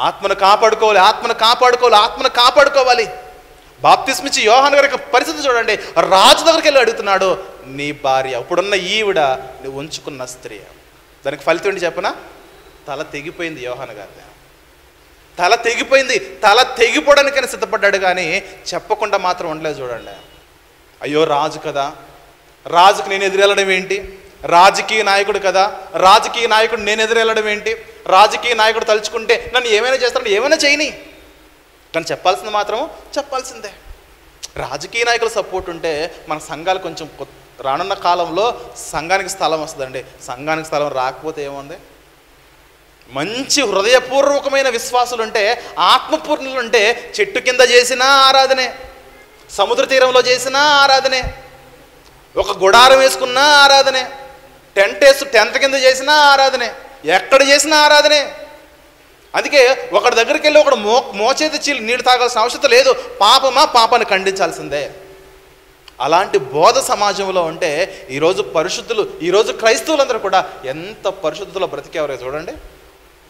ఆత్మను కాపాడుకోవాలి, ఆత్మను కాపాడుకోవాలి, ఆత్మను కాపాడుకోవాలి. బాప్తిస్మిచ్చి యోహాను గారి పరిస్థితి చూడండి. రాజు దగ్గరికి వెళ్ళి అడుగుతున్నాడు, నీ భార్య, ఇప్పుడున్న ఈవిడ నువ్వు ఉంచుకున్న స్త్రీ. దానికి ఫలితం ఏంటి చెప్పనా? తల తెగిపోయింది యోహాను గారిది. తల తెగిపోయింది. తల తెగిపోవడానికైనా సిద్ధపడ్డాడు, కానీ చెప్పకుండా మాత్రం ఉండలేదు. చూడండి, అయ్యో రాజు కదా, రాజుకు నేను ఎదురెళ్ళడం ఏంటి, రాజకీయ నాయకుడు కదా, రాజకీయ నాయకుడు నేను ఎదురెళ్ళడం ఏంటి, రాజకీయ నాయకుడు తలుచుకుంటే నన్ను ఏమైనా చేస్తాడు, ఏమైనా చేయని, కానీ చెప్పాల్సింది మాత్రం చెప్పాల్సిందే. రాజకీయ నాయకుల సపోర్ట్ ఉంటే మన సంఘాలు కొంచెం రానున్న కాలంలో సంఘానికి స్థలం వస్తుందండి. సంఘానికి స్థలం రాకపోతే ఏముంది? మంచి హృదయపూర్వకమైన విశ్వాసులు ఉంటే, ఆత్మపూర్ణులు ఉంటే, చెట్టు కింద చేసినా ఆరాధనే, సముద్ర తీరంలో చేసినా ఆరాధనే, ఒక గుడారం వేసుకున్నా ఆరాధనే, టెంట్ కింద చేసినా ఆరాధనే, ఎక్కడ చేసినా ఆరాధనే. అందుకే ఒకటి దగ్గరికి వెళ్ళి ఒకడు మోచేతి చీలి నీళ్ళు తాగాల్సిన అవసరం లేదు. పాపమా, పాపాన్ని ఖండించాల్సిందే. అలాంటి బోధ సమాజంలో ఉంటే ఈరోజు పరిశుద్ధులు, ఈరోజు క్రైస్తవులందరూ కూడా ఎంత పరిశుద్ధులో బ్రతికేవారో చూడండి.